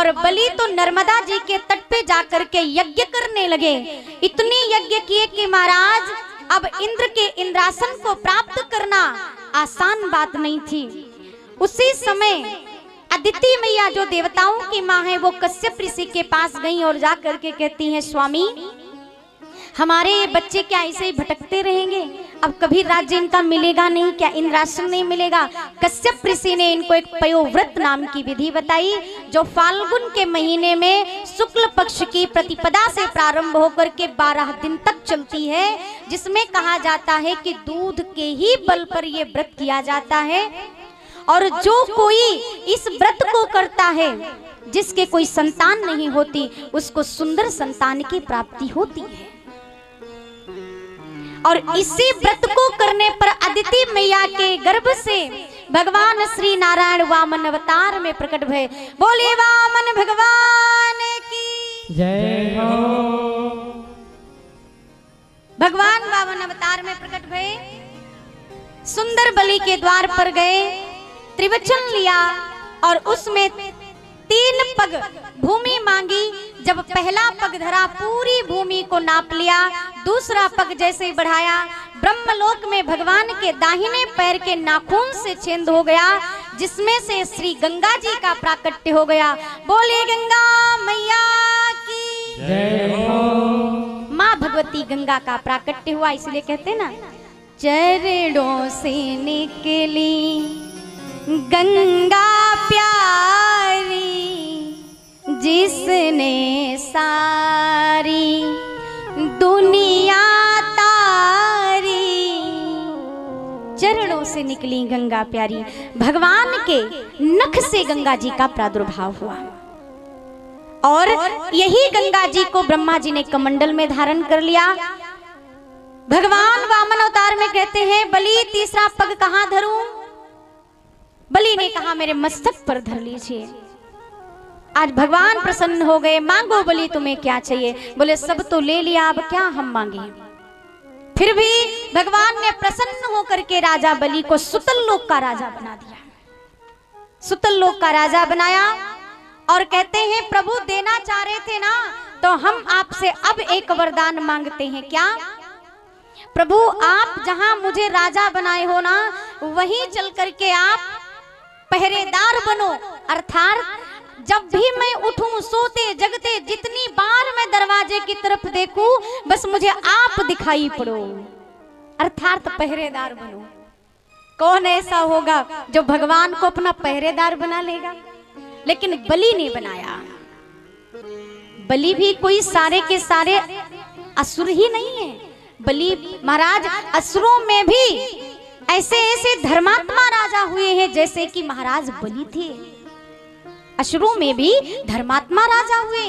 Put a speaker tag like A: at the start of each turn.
A: और बलि तो नर्मदा जी के तट पे जाकर के यज्ञ करने लगे। इतने यज्ञ किए कि महाराज अब इंद्र के इंद्रासन को प्राप्त करना आसान बात नहीं थी। उसी समय अदिति मैया जो देवताओं की माँ है वो कश्यप ऋषि के पास गई और जाकर के कहती हैं, स्वामी हमारे ये बच्चे क्या ऐसे ही भटकते रहेंगे, अब कभी राज्य इनका मिलेगा नहीं क्या, इंद्रासन नहीं मिलेगा। कश्यप ऋषि ने इनको एक पयोव्रत नाम की विधि बताई जो फाल्गुन के महीने में शुक्ल पक्ष की प्रतिपदा से प्रारंभ होकर के 12 दिन तक चलती है, जिसमें कहा जाता है कि दूध के ही बल पर यह व्रत किया जाता है। और जो कोई इस व्रत को करता है, जिसके कोई संतान नहीं होती, उसको सुंदर संतान की प्राप्ति होती है। और इसी व्रत को करने पर अदिति मैया के गर्भ से भगवान श्री नारायण वामन अवतार में प्रकट भय। बोले वामन भगवान की
B: जय हो।
A: भगवान वामन अवतार में प्रकट भय, सुंदर बलि के द्वार पर गए, त्रिवचन लिया और उसमें 3 पग भूमि मांगी। जब पहला पग धरा पूरी भूमि को नाप लिया, दूसरा पग जैसे ही बढ़ाया ब्रह्मलोक में भगवान के दाहिने पैर के नाखून से छेद हो गया, जिसमें से श्री गंगा जी का प्राकट्य हो गया। बोले गंगा मैया की
B: जय हो।
A: माँ भगवती गंगा का प्राकट्य हुआ, इसलिए कहते ना चरणों से निकली गंगा प्यारी, जिसने सारी दुनिया तारी। चरणों से निकली गंगा प्यारी, भगवान के नख से गंगा जी का प्रादुर्भाव हुआ और यही गंगा जी को ब्रह्मा जी ने कमंडल में धारण कर लिया। भगवान वामन अवतार में कहते हैं, बलि तीसरा पग कहां धरूं? बलि ने कहा मेरे मस्तक पर धर लीजिए। आज भगवान प्रसन्न हो गए, मांगो बलि तुम्हें क्या चाहिए? बोले सब तो ले लिया, अब क्या हम मांगे? फिर भी भगवान ने प्रसन्न होकर के राजा बलि को सुतल लोक का राजा बना दिया, सुतल लोक का राजा बनाया। और कहते हैं प्रभु देना चाह रहे थे ना, तो हम आपसे अब एक वरदान मांगते हैं। क्या? प्रभु आप जहां मुझे राजा बनाए हो ना, वहीं चल करके आप पहरेदार बनो, अर्थात जब भी मैं उठूं सोते जगते जितनी बार मैं दरवाजे की तरफ देखूं, बस मुझे आप दिखाई पड़ो, अर्थात पहरेदार बनो। कौन ऐसा होगा जो भगवान को अपना पहरेदार बना लेगा? लेकिन बलि ने बनाया। बलि भी कोई सारे के सारे असुर ही नहीं है। बलि महाराज असुरों में भी ऐसे ऐसे धर्मात्मा राजा हुए हैं, जैसे कि महाराज बलि थे। असुरों में भी धर्मात्मा राजा हुए।